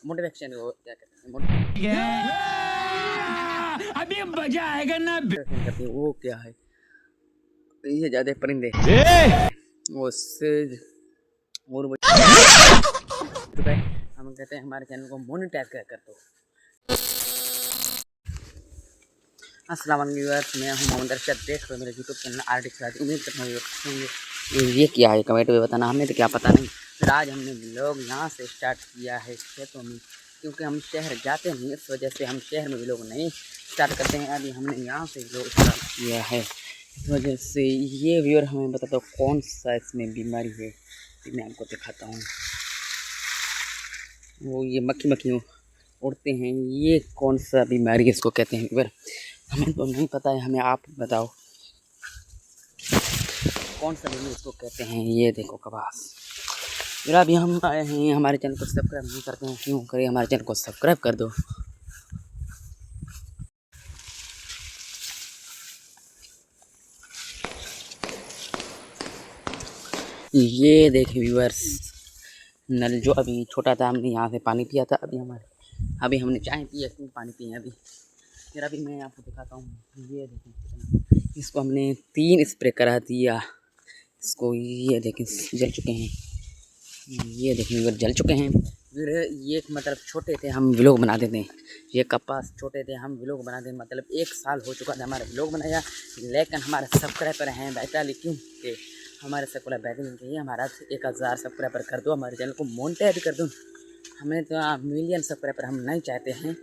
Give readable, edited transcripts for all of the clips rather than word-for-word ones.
Motivation को क्या कहते हैं, अभी मजा आएगा ना। मोटिवेशन करती है वो क्या है, ये ज़्यादा परिंदे वो सेज और वो चुका है। हम कहते हैं हमारे चैनल को मोनेटाइज कर दो। अस्सलाम वालेकुम व्यूअर्स, मैं हूं मोहम्मद अरशद, देख रहे हो मेरे यूट्यूब चैनल आर्टिस्ट राज। उम्मीद करता हूँ ये क्या है, कमेंट में बताना, हमें तो क्या पता नहीं। फिर आज हमने व्लॉग यहाँ से स्टार्ट किया है खेतों में, क्योंकि हम शहर जाते नहीं, इस वजह से हम शहर में व्लॉग नहीं स्टार्ट करते हैं। अभी हमने यहाँ से व्लॉग स्टार्ट किया है, इस वजह से ये व्यूअर हमें बताता हूँ कौन सा इसमें बीमारी है। मैं आपको दिखाता हूँ, वो ये मक्खी उड़ते हैं, ये कौन सा बीमारी इसको कहते हैं व्यूअर, हमें तो नहीं पता है, हमें आप बताओ कौन सा बीमारी इसको कहते हैं। ये देखो कबास। फिर अभी हम आए हैं, हमारे चैनल को सब्सक्राइब नहीं करते हैं, क्यों करें, हमारे चैनल को सब्सक्राइब कर दो। ये देखे व्यूअर्स, नल जो अभी छोटा था, हमने यहाँ से पानी पिया था, अभी हमने चाय पी है, क्यों पानी पिए अभी। फिर अभी मैं आपको दिखाता हूँ, ये देखें, इसको हमने 3 स्प्रे करा दिया इसको, ये देखें जल चुके हैं, ये देखें अगर जल चुके हैं। फिर ये मतलब छोटे थे, हम व्लॉग बना देते हैं, ये कपास छोटे थे, हम व्लॉग बना दें, मतलब 1 साल हो चुका था हमारा व्लॉग बनाया, लेकिन हमारे सब्सक्राइबर हैं 42, क्यों कि हमारे सब्सक्राइबर 42 के, हमारा 1000 सब्सक्राइबर कर दो, हमारे चैनल को मोनेटाइज कर दो। हमें तो मिलियन सब्सक्राइबर हम नहीं चाहते हैं,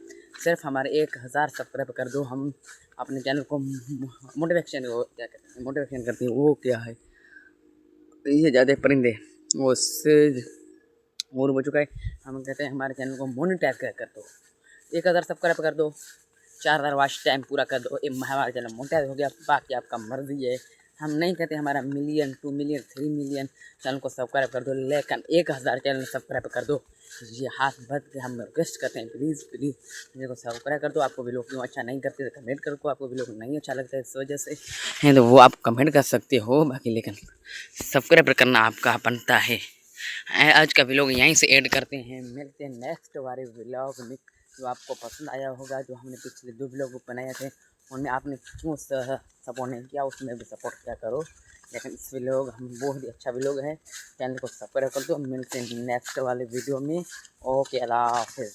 सिर्फ हमारे 1000 सब्सक्राइब कर दो। हम अपने चैनल को मोटिवेशन को क्या कहते हैं, मोटिवेशन करते हैं वो क्या है, ये ज़्यादा परिंदे वो सेज और हो चुका है। हम कहते हैं हमारे चैनल को मोनेटाइज कर दो, 1000 सब्सक्राइब कर दो, 4000 वॉच टाइम पूरा कर दो, हमारा चैनल मोनेटाइज हो गया। बाकी आपका मर्जी है, हम नहीं कहते हमारा मिलियन 2 मिलियन 3 मिलियन चैनल को सब्सक्राइब कर दो, लेकिन 1000 चैनल सब्सक्राइब कर दो। ये हाथ बढ़ के हम रिक्वेस्ट करते हैं, प्लीज़ प्लीज़ चैनल को सब्सक्राइब कर दो। आपको भी लोग क्यों अच्छा नहीं करते तो कमेंट करो, आपको भी लोग नहीं अच्छा लगता है इस वजह से हैं तो वो आप कमेंट कर सकते हो, बाकी लेकिन सब्सक्राइब करना आपका बनता है। आज का व्लॉग यहीं से ऐड करते हैं, मिलते हैं नेक्स्ट वाले व्लॉग में, जो आपको पसंद आया होगा। जो हमने पिछले 2 व्लॉग बनाए थे, उनमें आपने क्यों सपोर्ट नहीं किया, उसमें भी सपोर्ट किया करो। लेकिन इस व्लॉग हम बहुत ही अच्छा व्लॉग है, चैनल को सब्सक्राइब कर दो। मिलते हैं नेक्स्ट वाले वीडियो में। ओके, अल्लाह हाफिज़।